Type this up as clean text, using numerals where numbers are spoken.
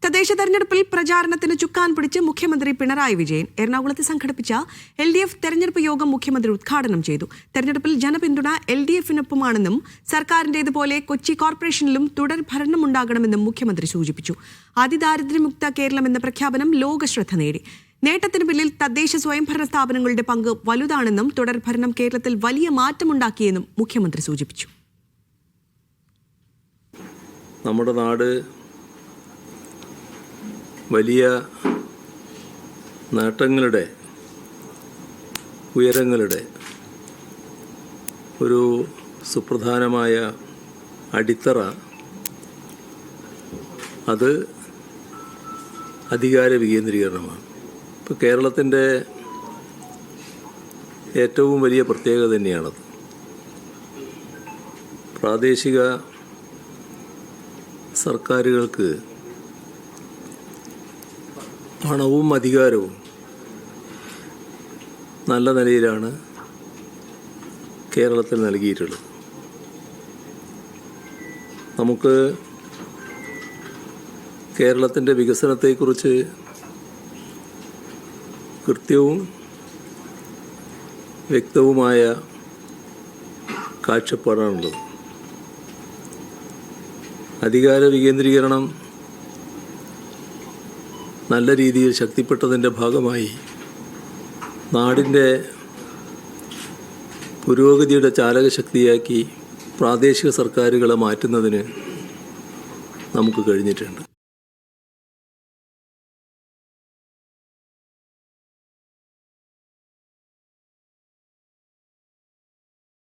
തദ്ദേശ തെരഞ്ഞെടുപ്പിൽ പ്രചാരണത്തിന് ചുക്കാൻ പിടിച്ച് മുഖ്യമന്ത്രി പിണറായി വിജയൻ എറണാകുളത്ത് സംഘടിപ്പിച്ച LDF തെരഞ്ഞെടുപ്പ് യോഗം മുഖ്യമന്ത്രി ഉദ്ഘാടനം ചെയ്തു. തെരഞ്ഞെടുപ്പിൽ ജനപിന്തുണ LDFനൊപ്പമാണെന്നും സർക്കാരിന്റേതുപോലെ കൊച്ചി കോർപ്പറേഷനിലും തുടർ ഭരണമുണ്ടാകണമെന്നും മുഖ്യമന്ത്രി സൂചിപ്പിച്ചു. അതിദാരിദ്ര്യമുക്ത കേരളം എന്ന പ്രഖ്യാപനം ലോകശ്രദ്ധ നേടി. നേട്ടത്തിന് പിന്നിൽ തദ്ദേശ സ്വയംഭരണ സ്ഥാപനങ്ങളുടെ പങ്ക് വലുതാണെന്നും തുടർ ഭരണം കേരളത്തിൽ വലിയ മാറ്റമുണ്ടാക്കിയെന്നും മുഖ്യമന്ത്രി സൂചിപ്പിച്ചു. നമ്മുടെ നാട് വലിയ നേട്ടങ്ങളുടെ ഉയരങ്ങളുടെ ഒരു സുപ്രധാനമായ അടിത്തറ അത് അധികാര വികേന്ദ്രീകരണമാണ്. ഇപ്പോൾ കേരളത്തിൻ്റെ ഏറ്റവും വലിയ പ്രത്യേകത തന്നെയാണത്. പ്രാദേശിക സർക്കാരുകൾക്ക് പണവും അധികാരവും നല്ല നിലയിലാണ് കേരളത്തിൽ നൽകിയിട്ടുള്ളത്. നമുക്ക് കേരളത്തിൻ്റെ വികസനത്തെക്കുറിച്ച് കൃത്യവും വ്യക്തവുമായ കാഴ്ചപ്പാടാണുള്ളത്. അധികാര വികേന്ദ്രീകരണം നല്ല രീതിയിൽ ശക്തിപ്പെട്ടതിൻ്റെ ഭാഗമായി നാടിൻ്റെ പുരോഗതിയുടെ ചാലകശക്തിയാക്കി പ്രാദേശിക സർക്കാരുകളെ മാറ്റുന്നതിന് നമുക്ക് കഴിഞ്ഞിട്ടുണ്ട്.